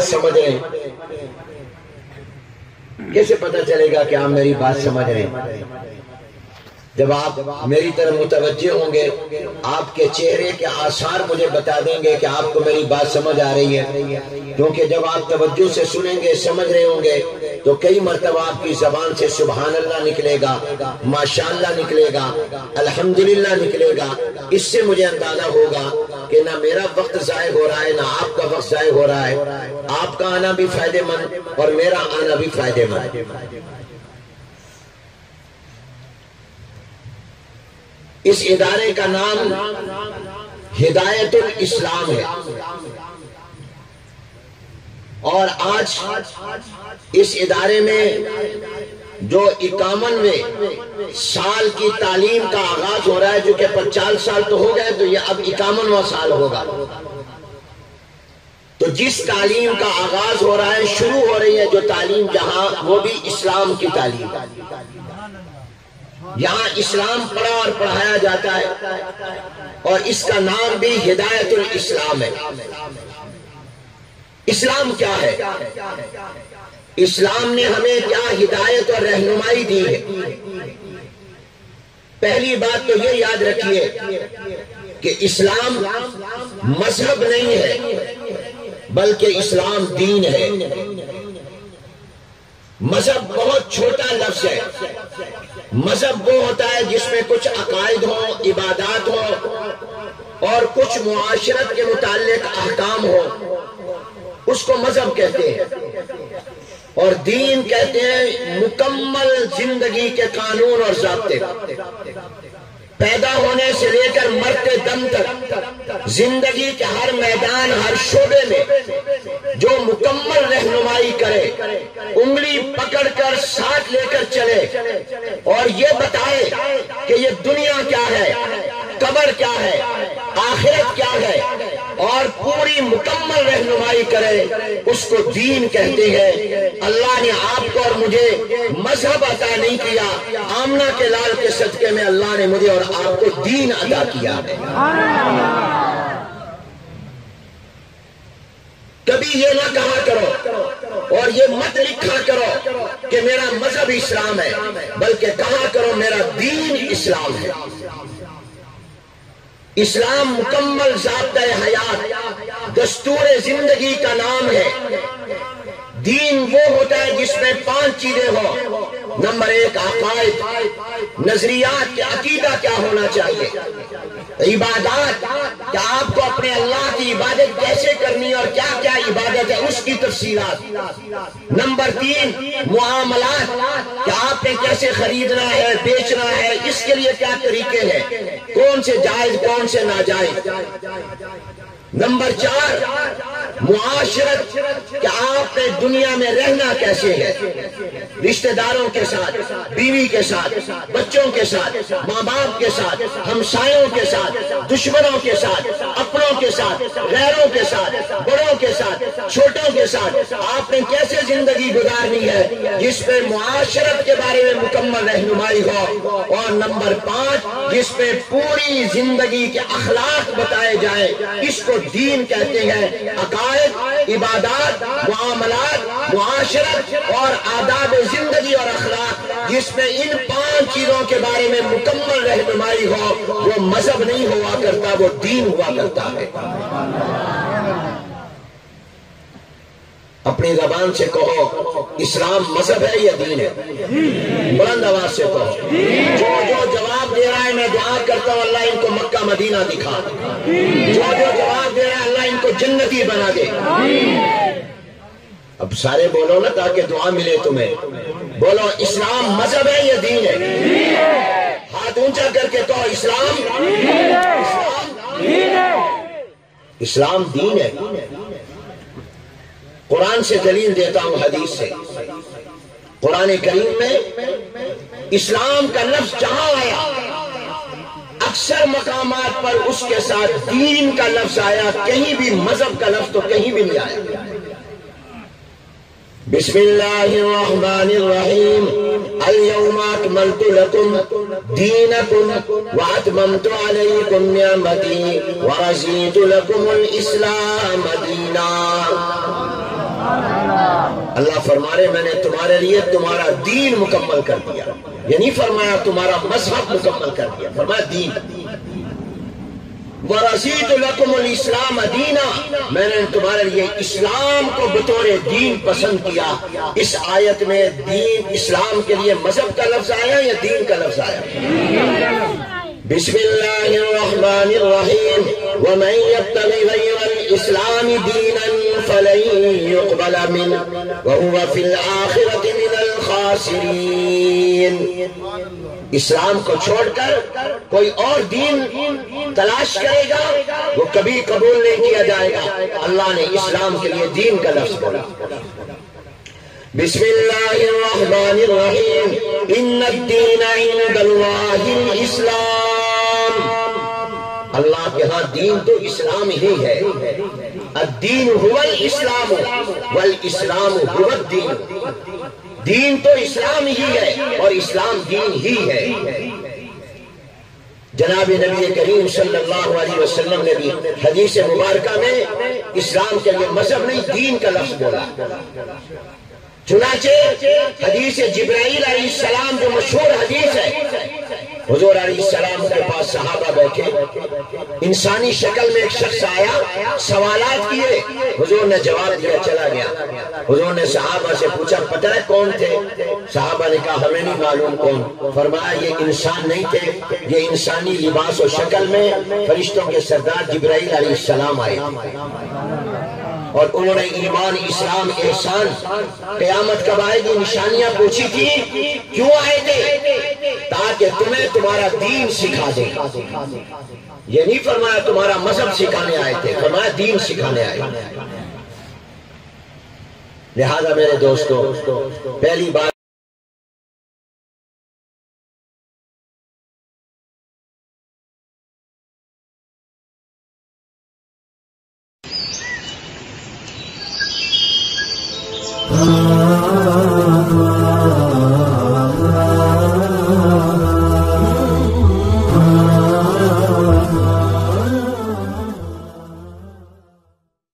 سمجھ رہے ہیں؟ کیسے پتہ چلے گا کہ آپ میری بات سمجھ رہے ہیں؟ جب آپ میری طرف متوجہ ہوں گے، آپ کے چہرے کے آثار مجھے بتا دیں گے کہ آپ کو میری بات سمجھ آ رہی ہے. کیونکہ جب آپ توجہ سے سنیں گے، سمجھ رہے ہوں گے، تو کئی مرتبہ آپ کی زبان سے سبحان اللہ نکلے گا، ماشاءاللہ نکلے گا، الحمدللہ نکلے گا. اس سے مجھے اندازہ ہوگا کہ نہ میرا وقت ضائع ہو رہا ہے، نہ آپ کا وقت ضائع ہو رہا ہے. آپ کا آنا بھی فائدے مند اور میرا آنا بھی فائدے مند. اس ادارے کا نام ہدایت الاسلام ہے، اور آج اس ادارے میں جو 51ویں سال کی تعلیم کا آغاز ہو رہا ہے، جو کہ 50 سال تو ہو گئے، تو یہ اب 51واں سال ہوگا. تو جس تعلیم کا آغاز ہو رہا ہے، شروع ہو رہی ہے جو تعلیم، جہاں وہ بھی اسلام کی تعلیم. یہاں اسلام پڑھا اور پڑھایا جاتا ہے، اور اس کا نام بھی ہدایت الاسلام ہے. اسلام کیا ہے؟ اسلام نے ہمیں کیا ہدایت اور رہنمائی دی ہے؟ پہلی بات تو یہ یاد رکھیے کہ اسلام مذہب نہیں ہے، بلکہ اسلام دین ہے. مذہب بہت چھوٹا لفظ ہے. مذہب وہ ہوتا ہے جس میں کچھ عقائد ہوں، عبادات ہوں، اور کچھ معاشرت کے متعلق احکام ہوں، اس کو مذہب کہتے ہیں. اور دین کہتے ہیں مکمل زندگی کے قانون اور ضابطے. پیدا ہونے سے لے کر مرتے دم تک زندگی کے ہر میدان، ہر شعبے میں جو مکمل رہنمائی کرے، انگلی پکڑ کر ساتھ لے کر چلے، اور یہ بتائے کہ یہ دنیا کیا ہے، قبر کیا ہے، آخرت کیا ہے، اور پوری مکمل رہنمائی کرے، اس کو دین کہتے ہیں. اللہ نے آپ کو اور مجھے مذہب عطا نہیں کیا، آمنہ کے لال کے صدقے میں اللہ نے مجھے اور آپ کو دین عطا کیا ہے. کبھی یہ نہ کہا کرو اور یہ مت لکھا کرو کہ میرا مذہب اسلام ہے، بلکہ کہا کرو میرا دین اسلام ہے. اسلام مکمل ضابطۂ حیات، دستور زندگی کا نام ہے. دین وہ ہوتا ہے جس میں 5 چیزیں ہوں. نمبر 1 عقائد، نظریات کہ عقیدہ کیا ہونا چاہیے. عبادات کہ آپ کو اپنے اللہ کی عبادت کیسے کرنی اور کیا کیا عبادت ہے، اس کی تفصیلات. نمبر 3 معاملات کہ آپ نے کیسے خریدنا ہے، بیچنا ہے، اس کے لیے کیا طریقے ہیں، کون سے جائز کون سے ناجائز. نمبر 4 معاشرت کہ آپ نے دنیا میں رہنا کیسے ہے، رشتہ داروں کے ساتھ، بیوی کے ساتھ، بچوں کے ساتھ، ماں باپ کے ساتھ، ہمسایوں کے ساتھ، دشمنوں کے ساتھ، اپنوں کے ساتھ، غیروں کے ساتھ، بڑوں کے ساتھ، چھوٹوں کے ساتھ آپ نے کیسے زندگی گزارنی ہے، جس پہ معاشرت کے بارے میں مکمل رہنمائی ہو. اور نمبر 5 جس پہ پوری زندگی کے اخلاق بتائے جائیں، اس کو دین کہتے ہیں. عقائد، عبادات، معاملات، معاشرت اور آداب زندگی اور اخلاق، جس میں ان 5 چیزوں کے بارے میں مکمل رہنمائی ہو، وہ مذہب نہیں ہوا کرتا، وہ دین ہوا کرتا ہے. اپنی زبان سے کہو اسلام مذہب ہے یا دین ہے؟ بلند آواز سے کہو. جو جواب دے رہا ہے میں دعا کرتا ہوں اللہ ان کو مکہ مدینہ دکھا. جو جواب دے رہا ہے اللہ ان کو جنتی بنا دے. اب سارے بولو نا تاکہ دعا ملے تمہیں. بولو اسلام مذہب ہے یا دین ہے؟ ہاتھ اونچا کر کے کہو اسلام اسلام دین ہے. قرآن سے دلیل دیتا ہوں، حدیث سے. قرآن کریم میں اسلام کا لفظ جہاں آیا، اکثر مقامات پر اس کے ساتھ دین کا لفظ آیا، کہیں بھی مذہب کا لفظ تو کہیں بھی نہیں آیا. بسم اللہ الرحمن الرحیم. اليوم اکملت لکم دینکم واتممت علیکم نعمتی ورضیت لکم الاسلام دینا. اللہ فرما رہے میں نے تمہارے لیے تمہارا دین مکمل کر دیا، یہ نہیں فرمایا تمہارا مذہب مکمل کر دیا، فرمایا دین۔ وَرَضِيتُ لَكُمُ الْإِسْلَامَ دِينًا، میں نے تمہارے لیے اسلام کو بطور دین پسند کیا۔ اس آیت میں دین اسلام کے لیے مذہب کا لفظ آیا یا دین کا لفظ آیا؟ بسم اللہ الرحمن الرحیم وَمَن يَبْتَغِ غَيْرَ الْإِسْلَامِ دِينًا فَلَن يُقْبَلَ مِنْهُ وَهُوَ فِي الْآخِرَةِ مِنَ الْخَاسِرِينَ۔ اسلام کو چھوڑ کر کوئی اور دین تلاش کرے گا وہ کبھی قبول نہیں کیا جائے گا۔ اللہ نے اسلام کے لیے دین کا لفظ بولا۔ بسم اللہ الرحمن الرحیم ان الدین عند اللہ الاسلام، اللہ کے ہاں دین تو اسلام ہی ہے۔ الدین هو الاسلام والاسلام هو الدین، دین تو اسلام ہی ہے اور اسلام دین ہی ہے۔ جناب نبی کریم صلی اللہ علیہ وسلم نے بھی حدیث مبارکہ میں اسلام کے لیے مذہب نہیں دین کا لفظ بولا۔ چنانچہ حدیث جبرائیل علیہ السلام جو مشہور حدیث ہے، حضور علیہ السلام کے پاس صحابہ بیٹھے، انسانی شکل میں ایک شخص آیا، سوالات کیے، حضور نے جواب دیا، چلا گیا۔ حضور نے صحابہ سے پوچھا پتہ ہے کون تھے؟ صحابہ نے کہا ہمیں نہیں معلوم کون۔ فرمایا یہ انسان نہیں تھے، یہ انسانی لباس و شکل میں فرشتوں کے سردار جبرائیل علیہ السلام آئے اور انہوں نے ایمان، اسلام، احسان، قیامت کب آئے گی نشانیاں پوچھی تھی۔ کیوں آئے تھے؟ تاکہ تمہیں تمہارا دین سکھا دے۔ یہ نہیں فرمایا تمہارا مذہب سکھانے آئے تھے، فرمایا دین سکھانے آئے۔ لہذا میرے دوستو، پہلی بات Ah